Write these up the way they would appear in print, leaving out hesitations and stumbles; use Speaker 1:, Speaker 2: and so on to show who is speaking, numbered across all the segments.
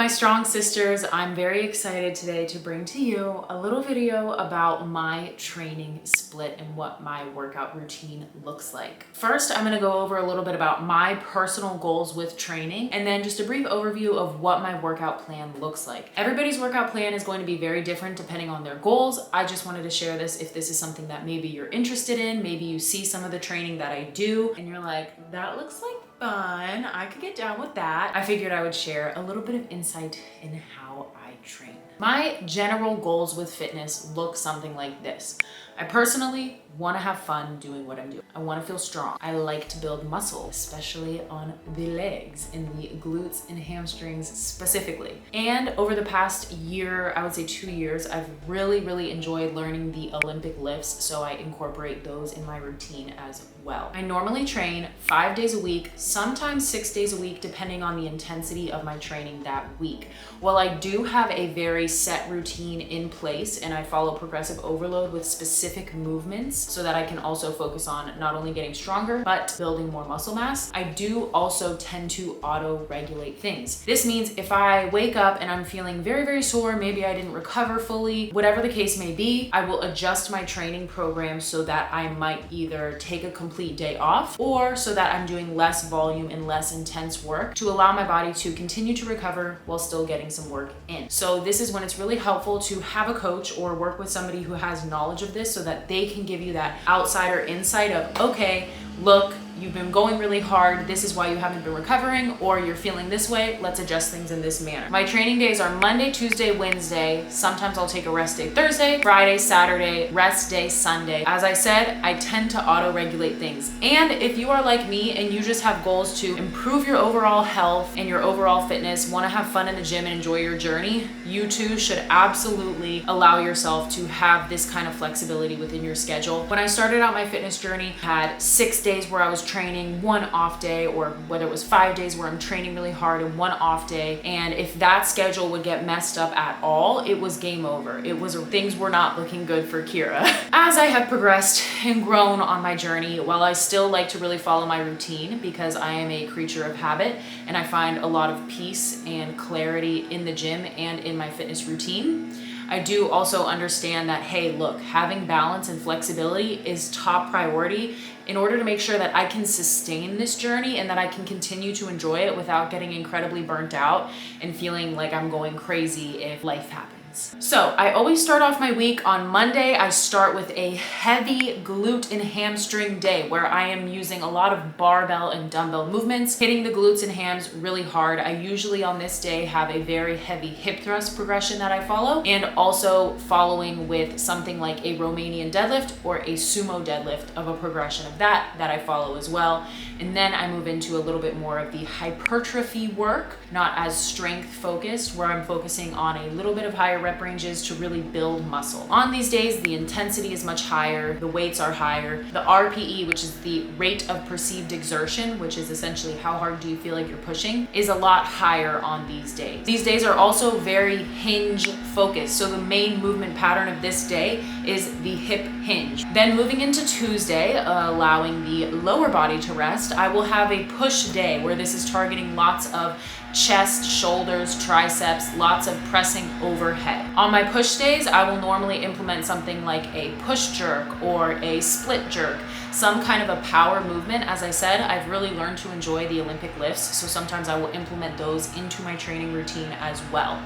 Speaker 1: my strong sisters? I'm very excited today to bring to you a little video about my training split and what my workout routine looks like. First, I'm gonna go over a little bit about my personal goals with training and then just a brief overview of what my workout plan looks like. Everybody's workout plan is going to be very different depending on their goals. I just wanted to share this if this is something that maybe you're interested in, maybe you see some of the training that I do and you're like, that looks like fun, I could get down with that. I figured I would share a little bit of insight in how I train. My general goals with fitness look something like this. I personally want to have fun doing what I'm doing. I want to feel strong. I like to build muscle, especially on the legs, in the glutes and hamstrings specifically. And over the past year, I would say 2 years, I've really enjoyed learning the Olympic lifts, so I incorporate those in my routine as well. I normally train 5 days a week, sometimes 6 days a week, depending on the intensity of my training that week. While I do have a very set routine in place and I follow progressive overload with specific movements so that I can also focus on not only getting stronger, but building more muscle mass, I do also tend to auto-regulate things. This means if I wake up and I'm feeling very sore, maybe I didn't recover fully, whatever the case may be, I will adjust my training program so that I might either take a complete day off or so that I'm doing less volume and less intense work to allow my body to continue to recover while still getting some work in. So this is when it's really helpful to have a coach or work with somebody who has knowledge of this so that they can give you that outsider insight of, okay, look, you've been going really hard, this is why you haven't been recovering, or you're feeling this way, let's adjust things in this manner. My training days are Monday, Tuesday, Wednesday. Sometimes I'll take a rest day Thursday, Friday, Saturday, rest day Sunday. As I said, I tend to auto-regulate things. And if you are like me and you just have goals to improve your overall health and your overall fitness, want to have fun in the gym and enjoy your journey, you too should absolutely allow yourself to have this kind of flexibility within your schedule. When I started out my fitness journey, I had 6 days where I was training, 1 off day, or whether it was 5 days where I'm training really hard and 1 off day. And if that schedule would get messed up at all, it was game over. Things were not looking good for Kira. As I have progressed and grown on my journey, while I still like to really follow my routine because I am a creature of habit and I find a lot of peace and clarity in the gym and in my fitness routine, I do also understand that, hey, look, having balance and flexibility is top priority in order to make sure that I can sustain this journey and that I can continue to enjoy it without getting incredibly burnt out and feeling like I'm going crazy if life happens. So I always start off my week on Monday. I start with a heavy glute and hamstring day where I am using a lot of barbell and dumbbell movements, hitting the glutes and hams really hard. I usually on this day have a very heavy hip thrust progression that I follow, and also following with something like a Romanian deadlift or a sumo deadlift of a progression of that I follow as well. And then I move into a little bit more of the hypertrophy work, not as strength focused, where I'm focusing on a little bit of higher rep ranges to really build muscle. On these days, the intensity is much higher, the weights are higher. The RPE, which is the rate of perceived exertion, which is essentially how hard do you feel like you're pushing, is a lot higher on these days. These days are also very hinge focused. So the main movement pattern of this day is the hip hinge. Then moving into Tuesday, allowing the lower body to rest, I will have a push day where this is targeting lots of chest, shoulders, triceps, lots of pressing overhead. On my push days, I will normally implement something like a push jerk or a split jerk, some kind of a power movement. As I said, I've really learned to enjoy the Olympic lifts, so sometimes I will implement those into my training routine as well.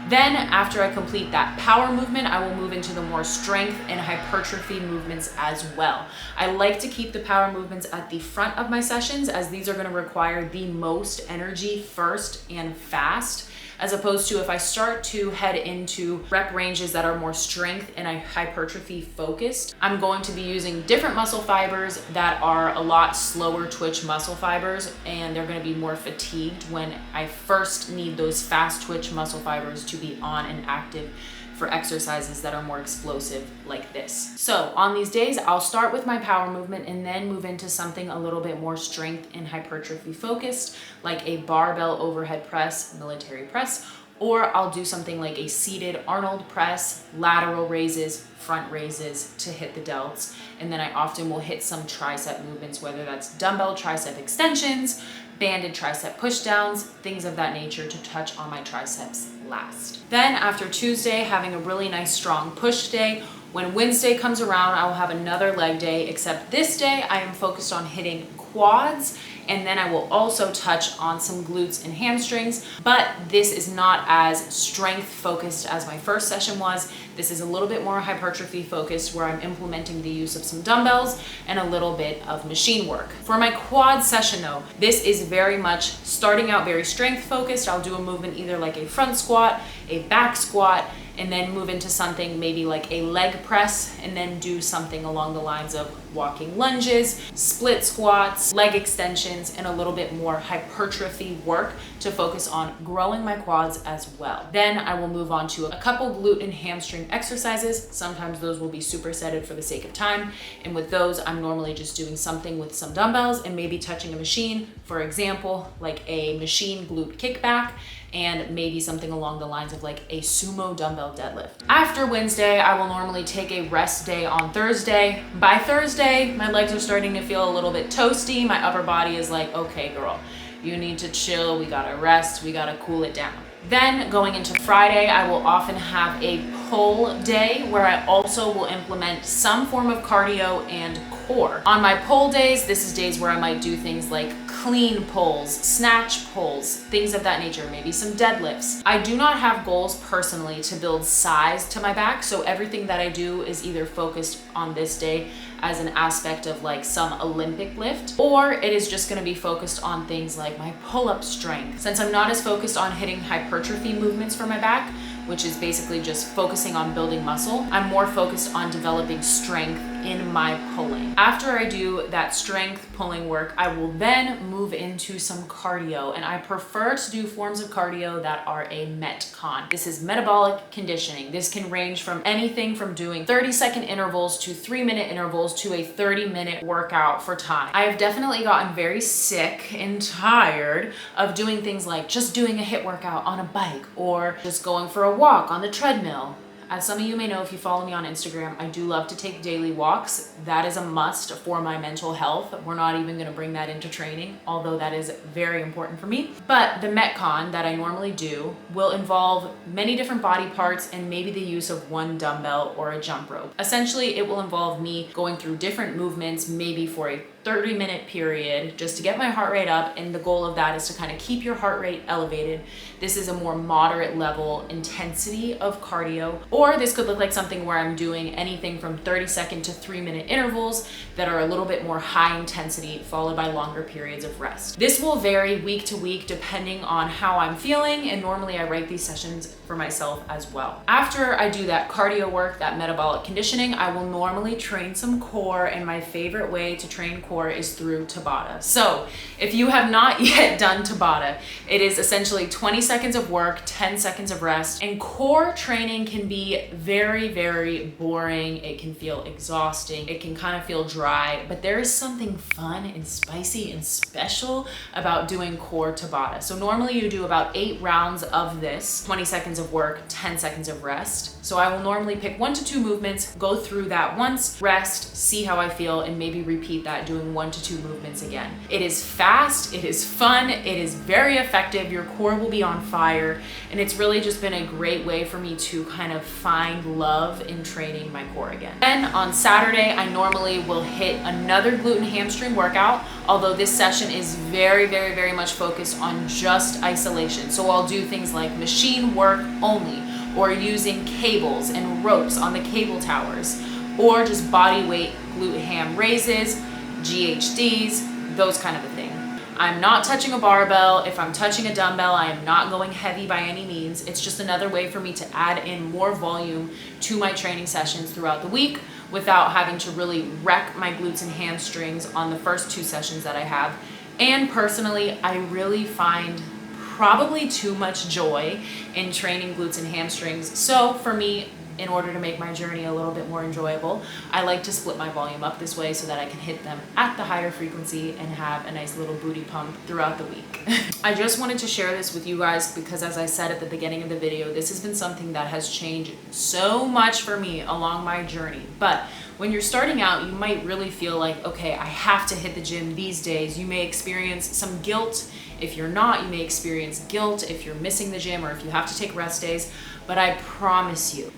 Speaker 1: Then after I complete that power movement, I will move into the more strength and hypertrophy movements as well. I like to keep the power movements at the front of my sessions as these are going to require the most energy first and fast, as opposed to if I start to head into rep ranges that are more strength and hypertrophy focused, I'm going to be using different muscle fibers that are a lot slower twitch muscle fibers, and they're going to be more fatigued when I first need those fast twitch muscle fibers to be on and active for exercises that are more explosive like this. So on these days, I'll start with my power movement and then move into something a little bit more strength and hypertrophy focused, like a barbell overhead press, military press, or I'll do something like a seated Arnold press, lateral raises, front raises to hit the delts. And then I often will hit some tricep movements, whether that's dumbbell tricep extensions, banded tricep pushdowns, things of that nature to touch on my triceps last. Then after Tuesday, having a really nice strong push day. When Wednesday comes around, I will have another leg day, except this day I am focused on hitting quads, and then I will also touch on some glutes and hamstrings, but this is not as strength focused as my first session was. This is a little bit more hypertrophy focused, where I'm implementing the use of some dumbbells and a little bit of machine work. For my quad session though, this is very much starting out very strength focused. I'll do a movement either like a front squat, a back squat, and then move into something maybe like a leg press, and then do something along the lines of walking lunges, split squats, leg extensions, and a little bit more hypertrophy work to focus on growing my quads as well. Then I will move on to a couple glute and hamstring exercises. Sometimes those will be supersetted for the sake of time, and with those I'm normally just doing something with some dumbbells and maybe touching a machine, for example like a machine glute kickback, and maybe something along the lines of like a sumo dumbbell deadlift. After Wednesday, I will normally take a rest day on Thursday. By Thursday, my legs are starting to feel a little bit toasty. My upper body is like, okay girl, you need to chill, we gotta rest, we gotta cool it down. Then going into Friday, I will often have a pull day where I also will implement some form of cardio and core. On my pull days, this is days where I might do things like clean pulls, snatch pulls, things of that nature, maybe some deadlifts. I do not have goals personally to build size to my back, so everything that I do is either focused on this day as an aspect of like some Olympic lift, or it is just gonna be focused on things like my pull-up strength. Since I'm not as focused on hitting hypertrophy movements for my back, which is basically just focusing on building muscle, I'm more focused on developing strength in my pulling. After I do that strength pulling work, I will then move into some cardio, and I prefer to do forms of cardio that are a Metcon. This is metabolic conditioning. This can range from anything from doing 30-second intervals to 3-minute intervals to a 30-minute workout for time. I have definitely gotten very sick and tired of doing things like just doing a HIIT workout on a bike or just going for a walk on the treadmill. As some of you may know, if you follow me on Instagram, I do love to take daily walks. That is a must for my mental health. We're not even gonna bring that into training, although that is very important for me. But the Metcon that I normally do will involve many different body parts and maybe the use of one dumbbell or a jump rope. Essentially, it will involve me going through different movements, maybe for a 30-minute period, just to get my heart rate up, and the goal of that is to kind of keep your heart rate elevated. This is a more moderate level intensity of cardio, or this could look like something where I'm doing anything from 30-second to 3-minute intervals that are a little bit more high intensity, followed by longer periods of rest. This will vary week to week depending on how I'm feeling, and normally I write these sessions for myself as well. After I do that cardio work, that metabolic conditioning, I will normally train some core, and my favorite way to train core is through Tabata. So if you have not yet done Tabata, it is essentially 20 seconds of work, 10 seconds of rest, and core training can be very, very boring. It can feel exhausting. It can kind of feel dry, but there is something fun and spicy and special about doing core Tabata. So normally you do about 8 rounds of this, 20 seconds of work, 10 seconds of rest. So I will normally pick 1 to 2 movements, go through that once, rest, see how I feel, and maybe repeat that doing 1 to 2 movements again. It is fast, it is fun, it is very effective, your core will be on fire, and it's really just been a great way for me to kind of find love in training my core again. Then on Saturday, I normally will hit another glute and hamstring workout, although this session is very, very, very much focused on just isolation. So I'll do things like machine work only, or using cables and ropes on the cable towers, or just body weight glute ham raises, GHDs, those kind of a thing. I'm not touching a barbell. If I'm touching a dumbbell, I am not going heavy by any means. It's just another way for me to add in more volume to my training sessions throughout the week without having to really wreck my glutes and hamstrings on the first 2 sessions that I have. And personally, I really find probably too much joy in training glutes and hamstrings. So for me, in order to make my journey a little bit more enjoyable, I like to split my volume up this way so that I can hit them at the higher frequency and have a nice little booty pump throughout the week. I just wanted to share this with you guys because, as I said at the beginning of the video, this has been something that has changed so much for me along my journey. But when you're starting out, you might really feel like, okay, I have to hit the gym these days. You may experience some guilt. If you're not, you may experience guilt if you're missing the gym or if you have to take rest days. But I promise you,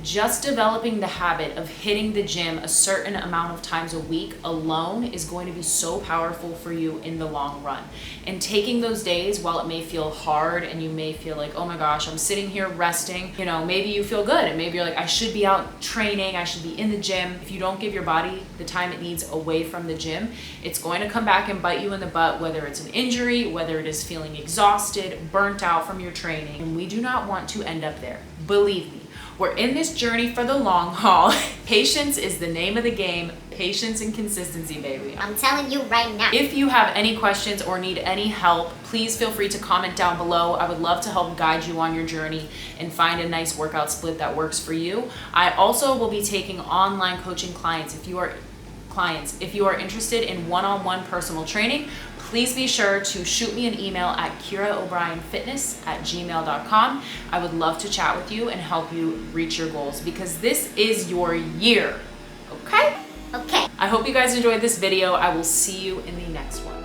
Speaker 1: just developing the habit of hitting the gym a certain amount of times a week alone is going to be so powerful for you in the long run. And taking those days, while it may feel hard and you may feel like, oh my gosh, I'm sitting here resting, you know, maybe you feel good and maybe you're like, I should be out training, I should be in the gym. If you don't give your body the time it needs away from the gym, it's going to come back and bite you in the butt, whether it's an injury, whether it is feeling exhausted, burnt out from your training. And we do not want to end up there. Believe me, we're in this journey for the long haul. Patience is the name of the game. Patience and consistency, baby.
Speaker 2: I'm telling you right now.
Speaker 1: If you have any questions or need any help, please feel free to comment down below. I would love to help guide you on your journey and find a nice workout split that works for you. I also will be taking online coaching clients. If you are interested in one-on-one personal training, please be sure to shoot me an email at kiraobrienfitness@gmail.com. I would love to chat with you and help you reach your goals because this is your year, okay?
Speaker 2: Okay.
Speaker 1: I hope you guys enjoyed this video. I will see you in the next one.